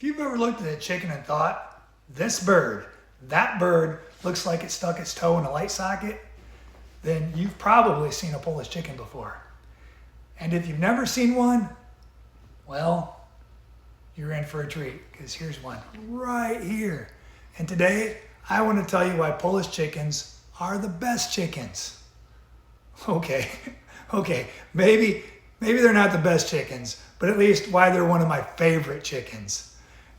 If you've ever looked at a chicken and thought, that bird looks like it stuck its toe in a light socket, then you've probably seen a Polish chicken before. And if you've never seen one, well, you're in for a treat, because here's one right here. And today, I want to tell you why Polish chickens are the best chickens. Okay, maybe they're not the best chickens, but at least why they're one of my favorite chickens.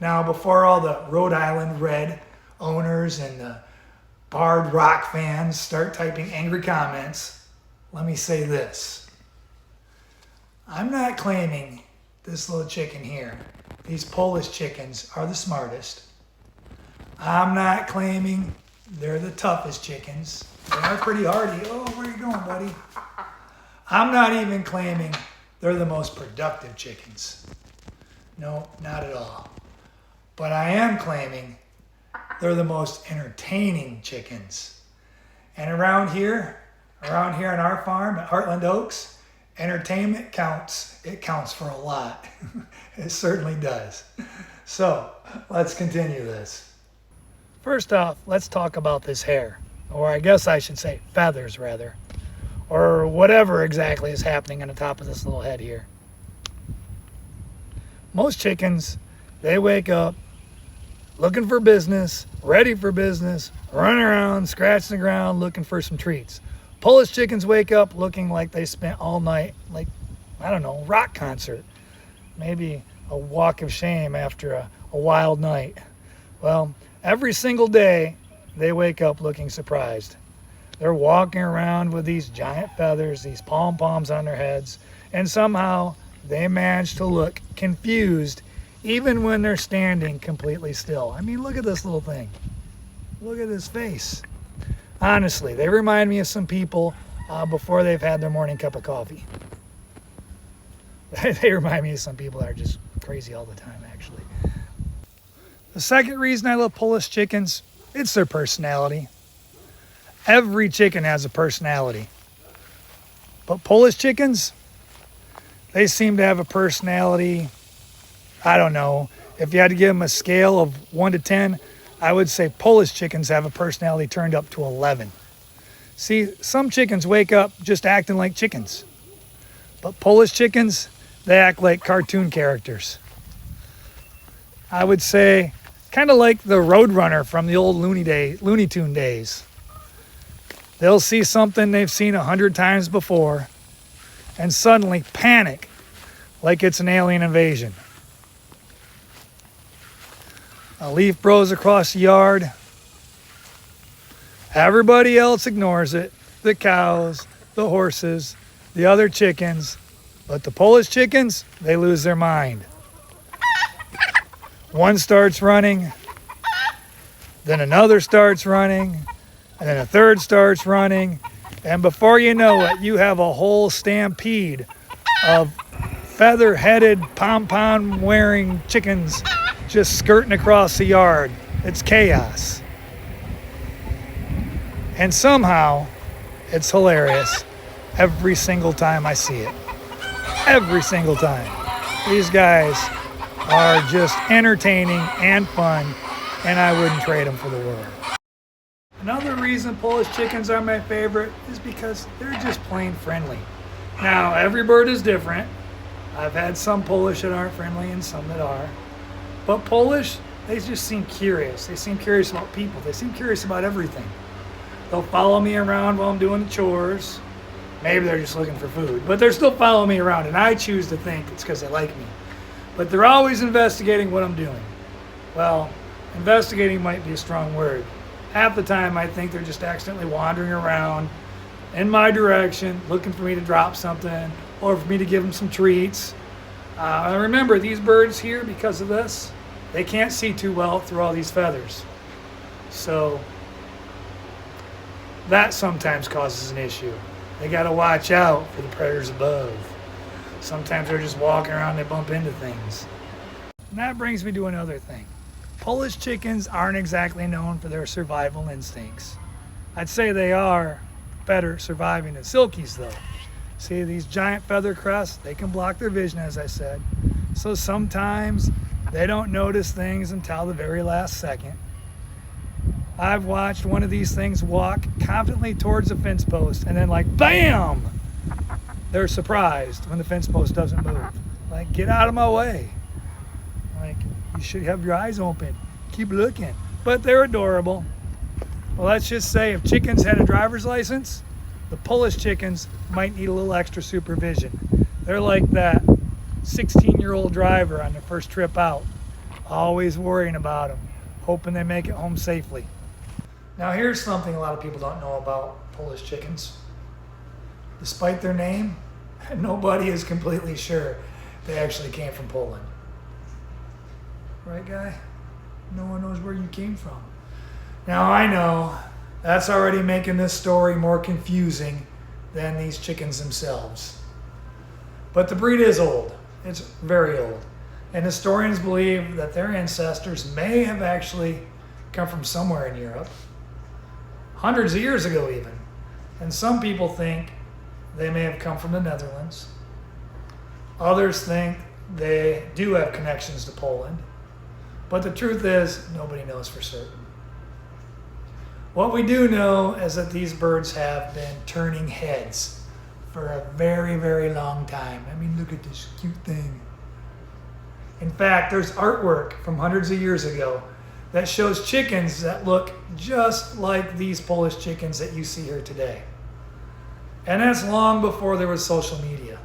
Now, before all the Rhode Island Red owners and the Barred Rock fans start typing angry comments, let me say this. I'm not claiming this little chicken here, these Polish chickens, are the smartest. I'm not claiming they're the toughest chickens. They are pretty hardy. Oh, where are you going, buddy? I'm not even claiming they're the most productive chickens. No, not at all. But I am claiming they're the most entertaining chickens. And around here on our farm at Hartland Oaks, entertainment counts. It counts for a lot. It certainly does. So let's continue this. First off, let's talk about this hair, or I guess I should say feathers rather, or whatever exactly is happening on the top of this little head here. Most chickens, they wake up looking for business, ready for business, running around, scratching the ground, looking for some treats. Polish chickens wake up looking like they spent all night, like, I don't know, rock concert. Maybe a walk of shame after a wild night. Well, every single day, they wake up looking surprised. They're walking around with these giant feathers, these pom-poms on their heads, and somehow they manage to look confused even when they're standing completely still. I mean, look at this little thing. Look at his face. Honestly, they remind me of some people before they've had their morning cup of coffee. They remind me of some people that are just crazy all the time, actually. The second reason I love Polish chickens, it's their personality. Every chicken has a personality. But Polish chickens, they seem to have a personality, I don't know. If you had to give them a scale of 1 to 10, I would say Polish chickens have a personality turned up to 11. See, some chickens wake up just acting like chickens. But Polish chickens, they act like cartoon characters. I would say kind of like the Roadrunner from the old Looney Tune days. They'll see something they've seen 100 times before and suddenly panic like it's an alien invasion. A leaf blows across the yard. Everybody else ignores it. The cows, the horses, the other chickens. But the Polish chickens, they lose their mind. One starts running, then another starts running, and then a third starts running. And before you know it, you have a whole stampede of feather-headed, pom-pom wearing chickens just skirting across the yard. It's chaos. And somehow, it's hilarious every single time I see it. Every single time. These guys are just entertaining and fun, and I wouldn't trade them for the world. Another reason Polish chickens are my favorite is because they're just plain friendly. Now, every bird is different. I've had some Polish that aren't friendly and some that are. But Polish, they just seem curious. They seem curious about people. They seem curious about everything. They'll follow me around while I'm doing the chores. Maybe they're just looking for food, but they're still following me around, and I choose to think it's because they like me. But they're always investigating what I'm doing. Well, investigating might be a strong word. Half the time I think they're just accidentally wandering around in my direction, looking for me to drop something or for me to give them some treats. Remember, these birds here, because of this, they can't see too well through all these feathers. So that sometimes causes an issue. They got to watch out for the predators above. Sometimes they're just walking around and they bump into things. And that brings me to another thing. Polish chickens aren't exactly known for their survival instincts. I'd say they are better surviving than silkies though. See, these giant feather crests, they can block their vision, as I said. So sometimes They don't notice things until the very last second. I've watched one of these things walk confidently towards a fence post and then like, bam! They're surprised when the fence post doesn't move. Like, get out of my way. Like, you should have your eyes open. Keep looking. But they're adorable. Well, let's just say if chickens had a driver's license, the Polish chickens might need a little extra supervision. They're like that 16-year-old driver on their first trip out, always worrying about them, hoping they make it home safely. Now here's something a lot of people don't know about Polish chickens. Despite their name, nobody is completely sure they actually came from Poland. Right, guy? No one knows where you came from. Now I know that's already making this story more confusing than these chickens themselves. But the breed is old. It's very old. And historians believe that their ancestors may have actually come from somewhere in Europe, hundreds of years ago even. And some people think they may have come from the Netherlands. Others think they do have connections to Poland. But the truth is, nobody knows for certain. What we do know is that these birds have been turning heads for a very, very long time. I mean, look at this cute thing. In fact, there's artwork from hundreds of years ago that shows chickens that look just like these Polish chickens that you see here today. And that's long before there was social media.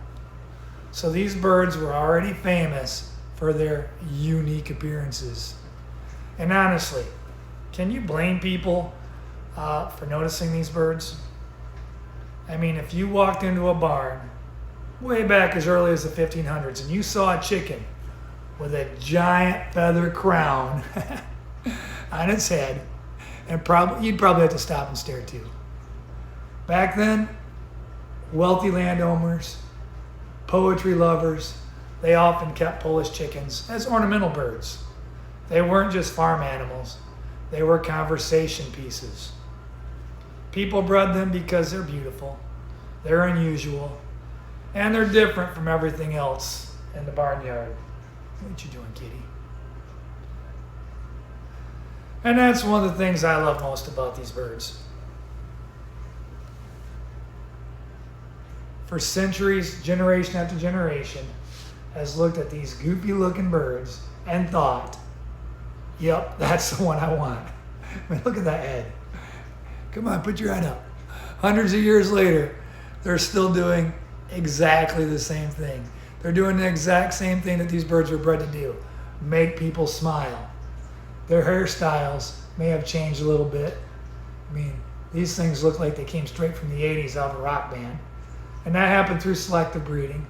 So these birds were already famous for their unique appearances. And honestly, can you blame people for noticing these birds? I mean, if you walked into a barn way back as early as the 1500s and you saw a chicken with a giant feather crown on its head, and you'd probably have to stop and stare too. Back then, wealthy landowners, poetry lovers, they often kept Polish chickens as ornamental birds. They weren't just farm animals, they were conversation pieces. People bred them because they're beautiful, they're unusual, and they're different from everything else in the barnyard. What you doing, kitty? And that's one of the things I love most about these birds. For centuries, generation after generation has looked at these goofy looking birds and thought, yep, that's the one I want. I mean, look at that head. Come on, put your head up. Hundreds of years later, they're still doing exactly the same thing. They're doing the exact same thing that these birds were bred to do, make people smile. Their hairstyles may have changed a little bit. I mean, these things look like they came straight from the 80s off a rock band. And that happened through selective breeding.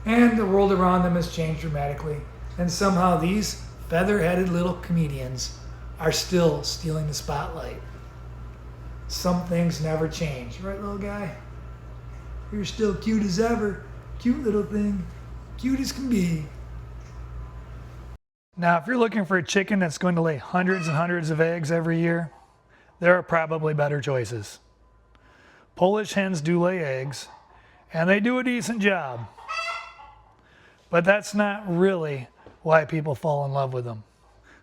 And the world around them has changed dramatically. And somehow these feather-headed little comedians are still stealing the spotlight. Some things never change. Right, little guy? You're still cute as ever. Cute little thing. Cute as can be. Now, if you're looking for a chicken that's going to lay hundreds and hundreds of eggs every year, there are probably better choices. Polish hens do lay eggs, and they do a decent job. But that's not really why people fall in love with them.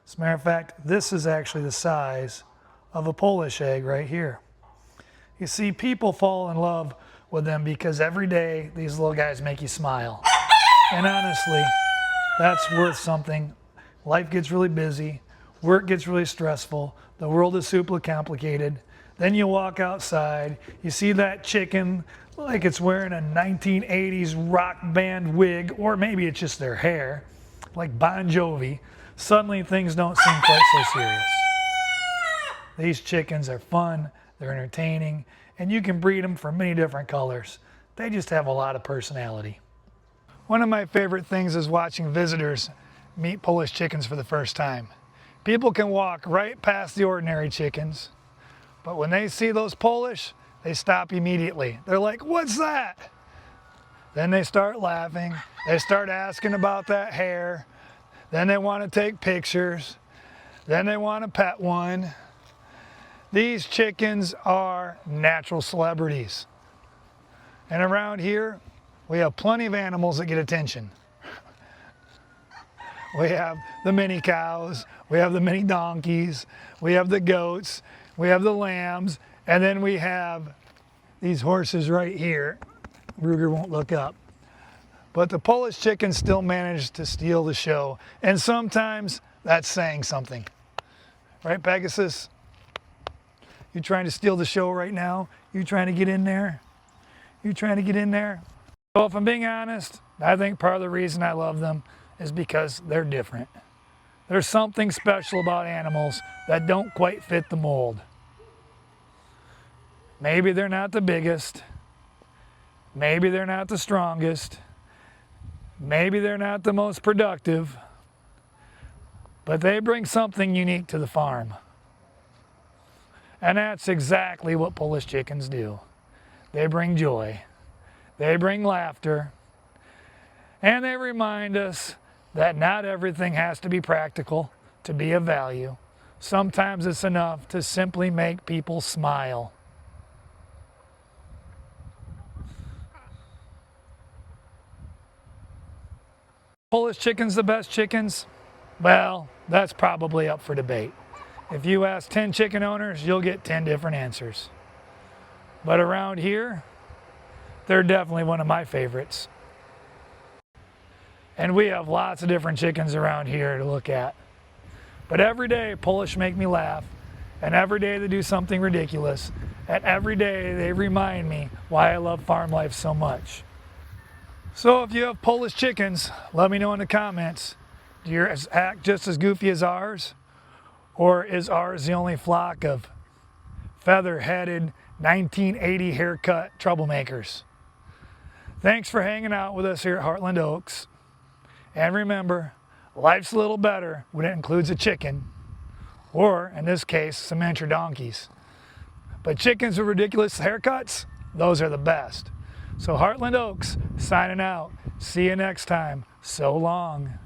As a matter of fact, this is actually the size of a Polish egg right here. You see, people fall in love with them because every day these little guys make you smile. And honestly, that's worth something. Life gets really busy, work gets really stressful, the world is super complicated. Then you walk outside, you see that chicken like it's wearing a 1980s rock band wig, or maybe it's just their hair, like Bon Jovi. Suddenly things don't seem quite so serious. These chickens are fun, they're entertaining, and you can breed them for many different colors. They just have a lot of personality. One of my favorite things is watching visitors meet Polish chickens for the first time. People can walk right past the ordinary chickens, but when they see those Polish, they stop immediately. They're like, "What's that?" Then they start laughing. They start asking about that hair. Then they want to take pictures. Then they want to pet one. These chickens are natural celebrities. And around here, we have plenty of animals that get attention. We have the mini cows, we have the mini donkeys, we have the goats, we have the lambs, and then we have these horses right here. Ruger won't look up. But the Polish chickens still manage to steal the show. And sometimes that's saying something. Right, Pegasus? You trying to steal the show right now? You trying to get in there? You trying to get in there? So if I'm being honest, I think part of the reason I love them is because they're different. There's something special about animals that don't quite fit the mold. Maybe they're not the biggest. Maybe they're not the strongest. Maybe they're not the most productive. But they bring something unique to the farm. And that's exactly what Polish chickens do. They bring joy. They bring laughter. And they remind us that not everything has to be practical to be of value. Sometimes it's enough to simply make people smile. Polish chickens the best chickens? Well, that's probably up for debate. If you ask 10 chicken owners, you'll get 10 different answers. But around here, they're definitely one of my favorites. And we have lots of different chickens around here to look at. But every day, Polish make me laugh. And every day they do something ridiculous. And every day they remind me why I love farm life so much. So if you have Polish chickens, let me know in the comments. Do yours act just as goofy as ours? Or is ours the only flock of feather-headed 1980 haircut troublemakers? Thanks for hanging out with us here at Hartland Oaks. And remember, life's a little better when it includes a chicken, or in this case, some miniature donkeys. But chickens with ridiculous haircuts, those are the best. So Hartland Oaks, signing out. See you next time. So long.